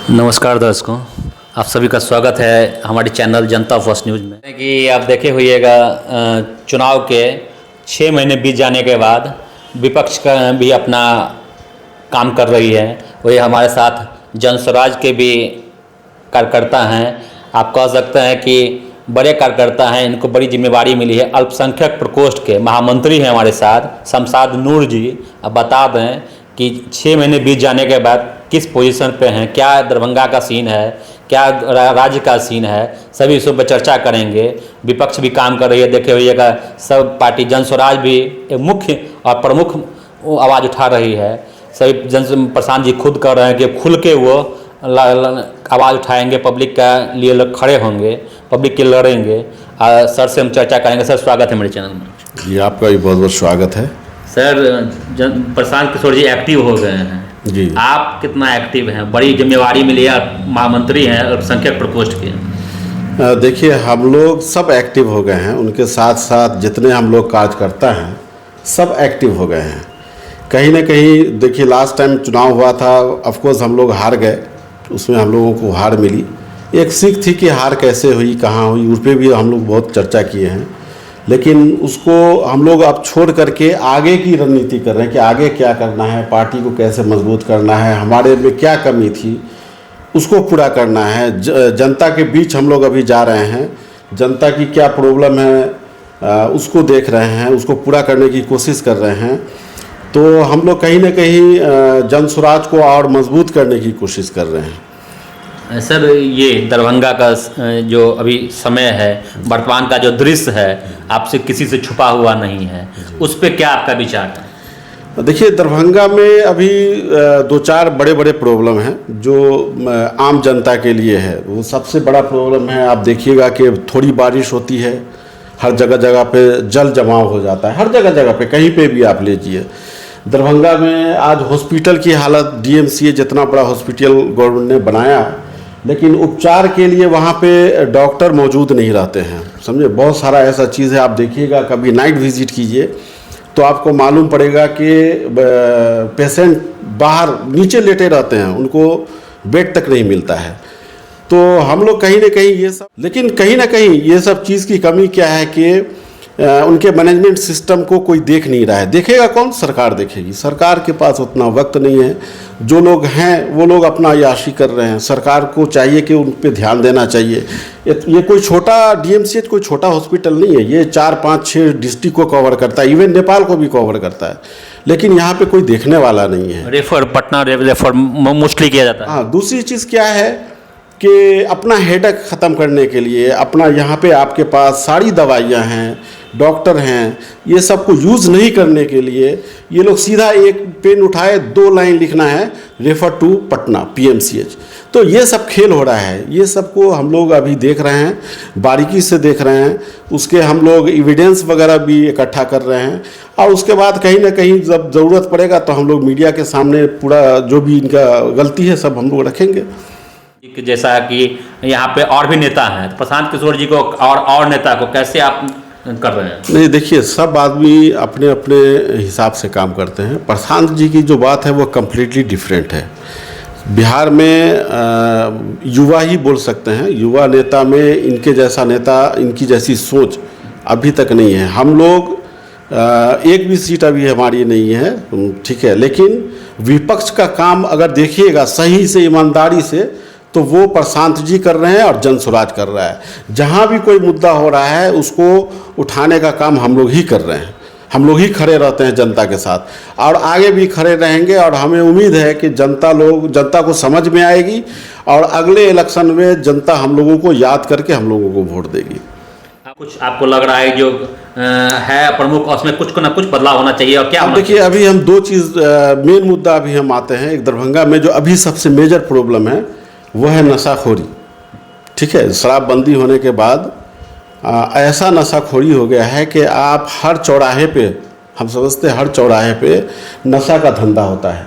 नमस्कार दर्शकों, आप सभी का स्वागत है हमारे चैनल जनता फर्स्ट न्यूज़ में। कि आप देखे होइएगा चुनाव के 6 महीने बीत जाने के बाद विपक्ष का भी अपना काम कर रही है। वही हमारे साथ जन स्वराज के भी कार्यकर्ता हैं। आप कह सकते हैं कि बड़े कार्यकर्ता हैं, इनको बड़ी जिम्मेवारी मिली है। अल्पसंख्यक प्रकोष्ठ के महामंत्री हैं हमारे साथ शमशाद नूर जी। अब बता दें कि 6 महीने बीत जाने के बाद किस पोजीशन पे हैं, क्या दरभंगा का सीन है, क्या राज्य का सीन है, सभी इस पर चर्चा करेंगे। विपक्ष भी काम कर रही है, देखे हुइएगा सब पार्टी जन स्वराज भी एक मुख्य और प्रमुख आवाज़ उठा रही है। सभी जन प्रशांत जी खुद कर रहे हैं कि खुल के वो आवाज़ उठाएंगे, पब्लिक का लिए लोग खड़े होंगे, पब्लिक के लड़ेंगे। सर से हम चर्चा करेंगे। सर स्वागत है मेरे चैनल में। जी आपका भी बहुत बहुत स्वागत है। सर प्रशांत किशोर जी एक्टिव हो गए हैं जी, आप कितना एक्टिव हैं? बड़ी जिम्मेवारी मिली है, महामंत्री हैं अल्पसंख्यक प्रकोष्ठ के। देखिए हम लोग सब एक्टिव हो गए हैं, उनके साथ साथ जितने हम लोग कार्यकर्ता हैं सब एक्टिव हो गए हैं। कहीं ना कहीं देखिए लास्ट टाइम चुनाव हुआ था, ऑफ कोर्स हम लोग हार गए, उसमें हम लोगों को हार मिली। एक सीख थी कि हार कैसे हुई, कहाँ हुई, उस पर भी हम लोग बहुत चर्चा किए हैं। लेकिन उसको हम लोग अब छोड़ करके आगे की रणनीति कर रहे हैं कि आगे क्या करना है, पार्टी को कैसे मजबूत करना है, हमारे में क्या कमी थी उसको पूरा करना है। जनता के बीच हम लोग अभी जा रहे हैं, जनता की क्या प्रॉब्लम है उसको देख रहे हैं, उसको पूरा करने की कोशिश कर रहे हैं। तो हम लोग कहीं ना कहीं जन स्वराज को और मजबूत करने की कोशिश कर रहे हैं। सर ये दरभंगा का जो अभी समय है, वर्तमान का जो दृश्य है, आपसे किसी से छुपा हुआ नहीं है, उस पर क्या आपका विचार है? देखिए दरभंगा में अभी 2-4 बड़े बड़े प्रॉब्लम हैं जो आम जनता के लिए है। वो सबसे बड़ा प्रॉब्लम है, आप देखिएगा कि थोड़ी बारिश होती है, हर जगह जगह पे जल जमाव हो जाता है, हर जगह जगह पे, कहीं पे भी आप लीजिए। दरभंगा में आज हॉस्पिटल की हालत, डीएमसीए जितना बड़ा हॉस्पिटल गवर्नमेंट ने बनाया, लेकिन उपचार के लिए वहाँ पे डॉक्टर मौजूद नहीं रहते हैं, समझे। बहुत सारा ऐसा चीज़ है, आप देखिएगा कभी नाइट विजिट कीजिए तो आपको मालूम पड़ेगा कि पेशेंट बाहर नीचे लेटे रहते हैं, उनको बेड तक नहीं मिलता है। तो हम लोग कहीं ना कहीं ये सब, लेकिन कहीं ना कहीं ये सब चीज़ की कमी क्या है कि उनके मैनेजमेंट सिस्टम को कोई देख नहीं रहा है। देखेगा कौन? सरकार देखेगी। सरकार के पास उतना वक्त नहीं है। जो लोग हैं वो लोग अपना याशी कर रहे हैं। सरकार को चाहिए कि उन पे ध्यान देना चाहिए। ये कोई छोटा डीएमसीएच कोई छोटा हॉस्पिटल नहीं है, ये 4-5-6 डिस्ट्रिक्ट को कवर करता है, इवन नेपाल को भी कवर करता है, लेकिन यहाँ पे कोई देखने वाला नहीं है। रेफर पटना रेफर मुश्किल किया जाता है। हाँ, दूसरी चीज़ क्या है कि अपना हेडेक ख़त्म करने के लिए अपना यहाँ पे आपके पास सारी दवाइयाँ हैं, डॉक्टर हैं, ये सब को यूज़ नहीं करने के लिए ये लोग सीधा एक पेन उठाए, 2 लाइन लिखना है, रेफर टू पटना पीएमसीएच। तो ये सब खेल हो रहा है, ये सब को हम लोग अभी देख रहे हैं, बारीकी से देख रहे हैं। उसके हम लोग एविडेंस वगैरह भी इकट्ठा कर रहे हैं, और उसके बाद कहीं ना कहीं जब ज़रूरत पड़ेगा तो हम लोग मीडिया के सामने पूरा जो भी इनका गलती है सब हम लोग रखेंगे। जैसा कि यहाँ पे और भी नेता हैं, तो प्रशांत किशोर जी को और नेता को कैसे आप कर रहे हैं? नहीं, देखिए सब आदमी अपने अपने हिसाब से काम करते हैं। प्रशांत जी की जो बात है वो कम्प्लीटली डिफरेंट है। बिहार में युवा ही बोल सकते हैं, युवा नेता में इनके जैसा नेता, इनकी जैसी सोच अभी तक नहीं है। हम लोग एक भी सीट अभी हमारी नहीं है, ठीक है, लेकिन विपक्ष का काम अगर देखिएगा सही से, ईमानदारी से, तो वो प्रशांत जी कर रहे हैं और जन स्वराज कर रहा है। जहाँ भी कोई मुद्दा हो रहा है उसको उठाने का काम हम लोग ही कर रहे हैं। हम लोग ही खड़े रहते हैं जनता के साथ, और आगे भी खड़े रहेंगे। और हमें उम्मीद है कि जनता को समझ में आएगी, और अगले इलेक्शन में जनता हम लोगों को याद करके हम लोगों को वोट देगी। कुछ आपको लग रहा है जो है प्रमुख, उसमें कुछ ना कुछ बदलाव होना चाहिए, और क्या? देखिए अभी हम 2 चीज़ मेन मुद्दा अभी हम आते हैं। एक दरभंगा में जो अभी सबसे मेजर प्रॉब्लम है वो है नशाखोरी, ठीक है। शराबबंदी होने के बाद ऐसा नशाखोरी हो गया है कि आप हर चौराहे पे, हम समझते हैं हर चौराहे पे नशा का धंधा होता है।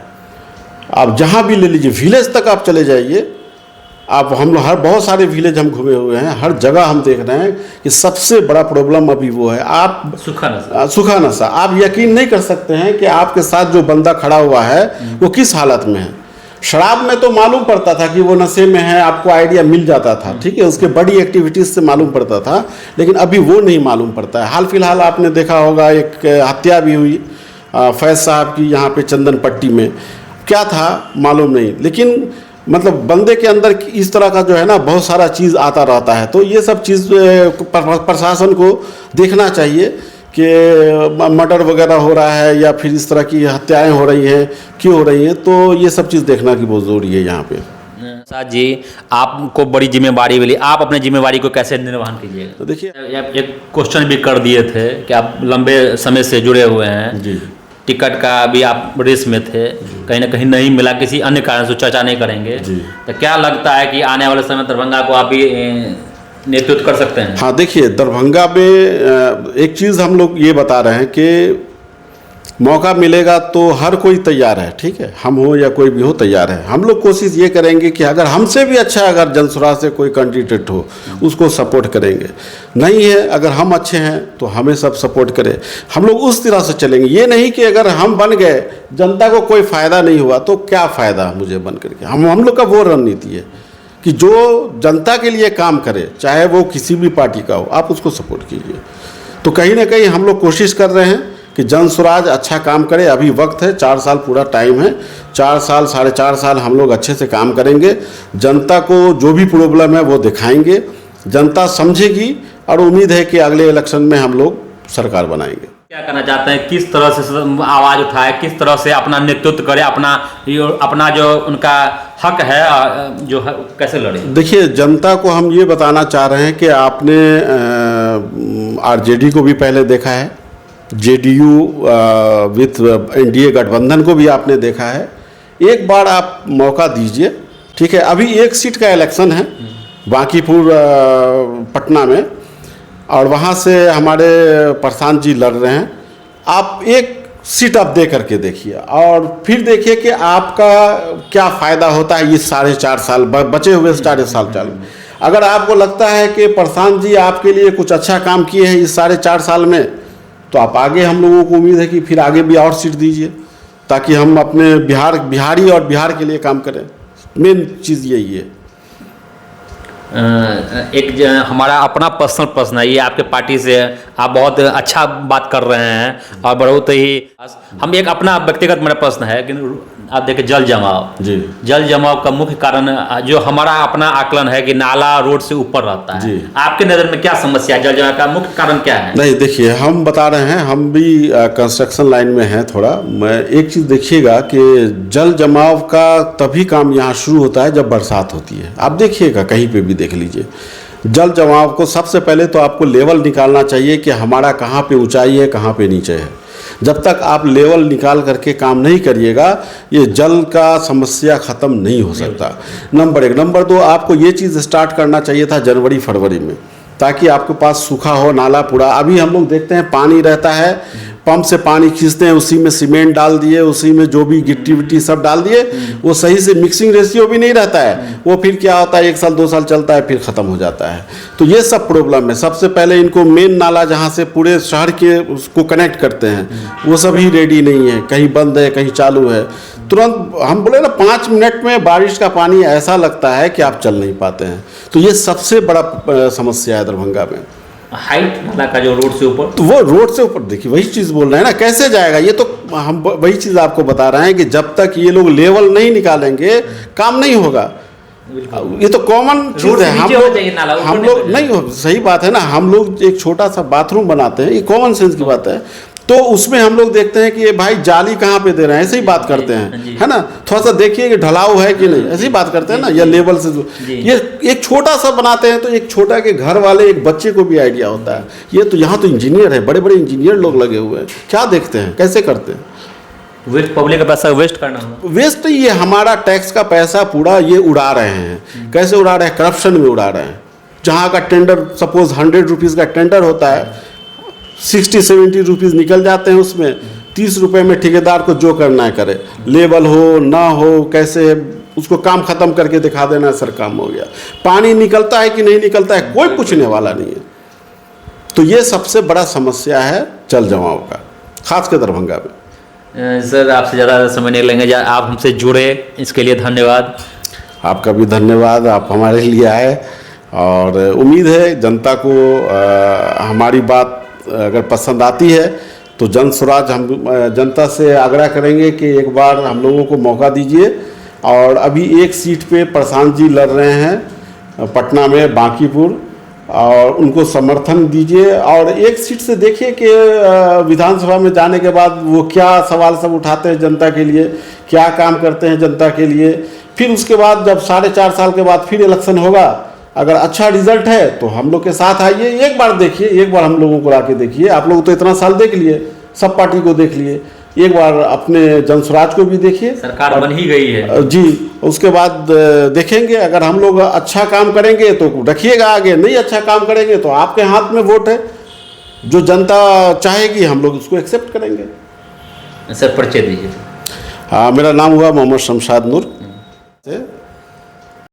आप जहाँ भी ले लीजिए, विलेज तक आप चले जाइए, आप हम लोग बहुत सारे विलेज हम घूमे हुए हैं, हर जगह हम देख रहे हैं कि सबसे बड़ा प्रॉब्लम अभी वो है। आप सूखा नशा आप यकीन नहीं कर सकते हैं कि आपके साथ जो बंदा खड़ा हुआ है वो किस हालत में है। शराब में तो मालूम पड़ता था कि वो नशे में है, आपको आइडिया मिल जाता था, ठीक है, उसके बड़ी एक्टिविटीज़ से मालूम पड़ता था। लेकिन अभी वो नहीं मालूम पड़ता है। हाल फिलहाल आपने देखा होगा एक हत्या भी हुई फैज़ साहब की यहाँ पे चंदन पट्टी में, क्या था मालूम नहीं। लेकिन मतलब बंदे के अंदर इस तरह का जो है ना बहुत सारा चीज़ आता रहता है। तो ये सब चीज़ प्रशासन को देखना चाहिए कि मर्डर वगैरह हो रहा है या फिर इस तरह की हत्याएं हो रही हैं, क्यों हो रही हैं, तो ये सब चीज़ देखना की बहुत ज़रूरी है यहाँ पे। साथ जी, आपको बड़ी जिम्मेवारी मिली, आप अपने जिम्मेवारी को कैसे निर्वहन कीजिएगा? तो देखिए, एक क्वेश्चन भी कर दिए थे कि आप लंबे समय से जुड़े हुए हैं जी, टिकट का भी आप रेस में थे, कहीं ना कहीं नहीं मिला, किसी अन्य कारण से, चर्चा नहीं करेंगे, जी। तो क्या लगता है कि आने वाले समय दरभंगा को आप भी नेतृत्व कर सकते हैं? हाँ देखिए, दरभंगा में एक चीज़ हम लोग ये बता रहे हैं कि मौका मिलेगा तो हर कोई तैयार है, ठीक है, हम हो या कोई भी हो तैयार है। हम लोग कोशिश ये करेंगे कि अगर हमसे भी अच्छा अगर जनसुराज से कोई कैंडिडेट हो उसको सपोर्ट करेंगे। नहीं है, अगर हम अच्छे हैं तो हमें सब सपोर्ट करें। हम लोग उस तरह से चलेंगे, ये नहीं कि अगर हम बन गए जनता को कोई फ़ायदा नहीं हुआ तो क्या फ़ायदा मुझे बन करके। हम लोग का वो रणनीति है कि जो जनता के लिए काम करे, चाहे वो किसी भी पार्टी का हो, आप उसको सपोर्ट कीजिए। तो कहीं ना कहीं हम लोग कोशिश कर रहे हैं कि जनसुराज अच्छा काम करे। अभी वक्त है, 4 साल पूरा टाइम है, 4 साल 4.5 साल हम लोग अच्छे से काम करेंगे। जनता को जो भी प्रॉब्लम है वो दिखाएंगे, जनता समझेगी और उम्मीद है कि अगले इलेक्शन में हम लोग सरकार बनाएंगे। क्या करना चाहते हैं, किस तरह से आवाज़ उठाए, किस तरह से अपना नेतृत्व करे, अपना जो उनका हक है जो है कैसे लड़े? देखिए, जनता को हम ये बताना चाह रहे हैं कि आपने आरजेडी को भी पहले देखा है, जेडीयू विथ एनडीए गठबंधन को भी आपने देखा है। एक बार आप मौका दीजिए, ठीक है। अभी एक सीट का इलेक्शन है बांकीपुर पटना में, और वहाँ से हमारे प्रशांत जी लड़ रहे हैं। आप एक सीट आप दे करके देखिए और फिर देखिए कि आपका क्या फ़ायदा होता है इस 4.5 साल बचे हुए 4.5 साल। अगर आपको लगता है कि प्रशांत जी आपके लिए कुछ अच्छा काम किए हैं इस 4.5 साल में, तो आप आगे, हम लोगों को उम्मीद है कि फिर आगे भी और सीट दीजिए ताकि हम अपने बिहारी और बिहार के लिए काम करें। मेन चीज़ यही है। हमारा अपना पर्सनल प्रश्न है, ये आपके पार्टी से आप बहुत अच्छा बात कर रहे हैं और बहुत ही, हम एक अपना व्यक्तिगत मेरा प्रश्न है कि आप देखिए जल जमाव जी, जल जमाव का मुख्य कारण जो हमारा अपना आकलन है कि नाला रोड से ऊपर रहता है जी। आपके नज़र में क्या समस्या है, जल जमाव का मुख्य कारण क्या है? नहीं देखिए, हम बता रहे हैं, हम भी कंस्ट्रक्शन लाइन में हैं थोड़ा। मैं एक चीज़ देखिएगा कि जल जमाव का तभी काम यहाँ शुरू होता है जब बरसात होती है। आप देखिएगा, कहीं पे भी देख लीजिए, जल जमाव को सबसे पहले तो आपको लेवल निकालना चाहिए कि हमारा कहाँ पे ऊंचाई है, कहाँ पे नीचे है। जब तक आप लेवल निकाल करके काम नहीं करिएगा, ये जल का समस्या ख़त्म नहीं हो सकता। नंबर 1। नंबर 2, आपको ये चीज़ स्टार्ट करना चाहिए था जनवरी फरवरी में, ताकि आपके पास सूखा हो नाला पूरा। अभी हम लोग देखते हैं पानी रहता है, पंप से पानी खींचते हैं, उसी में सीमेंट डाल दिए, उसी में जो भी गिट्टी विट्टी सब डाल दिए, वो सही से मिक्सिंग रेशियो भी नहीं रहता है। वो फिर क्या होता है, 1 साल 2 साल चलता है, फिर ख़त्म हो जाता है। तो ये सब प्रॉब्लम है। सबसे पहले इनको मेन नाला जहाँ से पूरे शहर के उसको कनेक्ट करते हैं, वो सभी रेडी नहीं है, कहीं बंद है, कहीं चालू है। तुरंत हम बोले ना 5 मिनट में बारिश का पानी ऐसा लगता है कि आप चल नहीं पाते हैं। तो ये सबसे बड़ा समस्या है दरभंगा में। हाइट नाला का जो रोड से ऊपर, तो वो रोड से ऊपर देखिए, वही चीज़ बोल रहे हैं ना, कैसे जाएगा ये? तो हम वही चीज़ आपको बता रहे हैं कि जब तक ये लोग लेवल नहीं निकालेंगे काम नहीं होगा। ये तो कॉमन चीज़ है। हम लोग नहीं हो, सही बात है ना, हम लोग एक छोटा सा बाथरूम बनाते हैं, ये कॉमन सेंस की बात है। तो उसमें हम लोग देखते हैं कि ये भाई जाली कहाँ पे दे रहे हैं, ऐसे ही बात करते हैं, है ना। थोड़ा सा देखिए कि ढलाव है कि नहीं, ऐसे ही बात करते हैं ना, या लेवल से। ये एक छोटा सा बनाते हैं तो एक छोटा के घर वाले एक बच्चे को भी आइडिया होता है। ये तो यहाँ तो इंजीनियर है, बड़े बड़े इंजीनियर लोग लगे हुए हैं, क्या देखते हैं, कैसे करते हैं। वेस्ट, पब्लिक का पैसा वेस्ट करना, वेस्ट ही है, हमारा टैक्स का पैसा पूरा ये उड़ा रहे हैं। कैसे उड़ा रहे हैं? करप्शन में उड़ा रहे हैं। जहाँ का टेंडर सपोज 100 रुपीज़ का टेंडर होता है, 60-70 रुपीज़ निकल जाते हैं उसमें। 30 रुपये में ठेकेदार को जो करना है करे, लेवल हो ना हो, कैसे उसको काम ख़त्म करके दिखा देना, सर काम हो गया। पानी निकलता है कि नहीं निकलता है कोई पूछने वाला नहीं है। तो ये सबसे बड़ा समस्या है जल जमाव का, खास कर दरभंगा में। सर आपसे ज़्यादा समय नहीं लेंगे, आप हमसे जुड़े इसके लिए धन्यवाद। आपका भी धन्यवाद, आप हमारे लिए आए और उम्मीद है जनता को हमारी बात अगर पसंद आती है तो जन स्वराज हम जनता से आग्रह करेंगे कि एक बार हम लोगों को मौका दीजिए। और अभी एक सीट पे प्रशांत जी लड़ रहे हैं पटना में बांकीपुर, और उनको समर्थन दीजिए। और एक सीट से देखिए कि विधानसभा में जाने के बाद वो क्या सवाल सब उठाते हैं जनता के लिए, क्या काम करते हैं जनता के लिए। फिर उसके बाद जब 4.5 साल के बाद फिर इलेक्शन होगा, अगर अच्छा रिजल्ट है तो हम लोग के साथ आइए, एक बार देखिए, एक बार हम लोगों को ला के देखिए। आप लोग तो इतना साल देख लिए, सब पार्टी को देख लिए, एक बार अपने जनस्वराज को भी देखिए। सरकार बन ही गई है जी, उसके बाद देखेंगे। अगर हम लोग अच्छा काम करेंगे तो रखिएगा आगे, नहीं अच्छा काम करेंगे तो आपके हाथ में वोट है, जो जनता चाहेगी हम लोग उसको एक्सेप्ट करेंगे। सर परिचय दीजिए। हाँ, मेरा नाम हुआ मोहम्मद शमशाद नूर।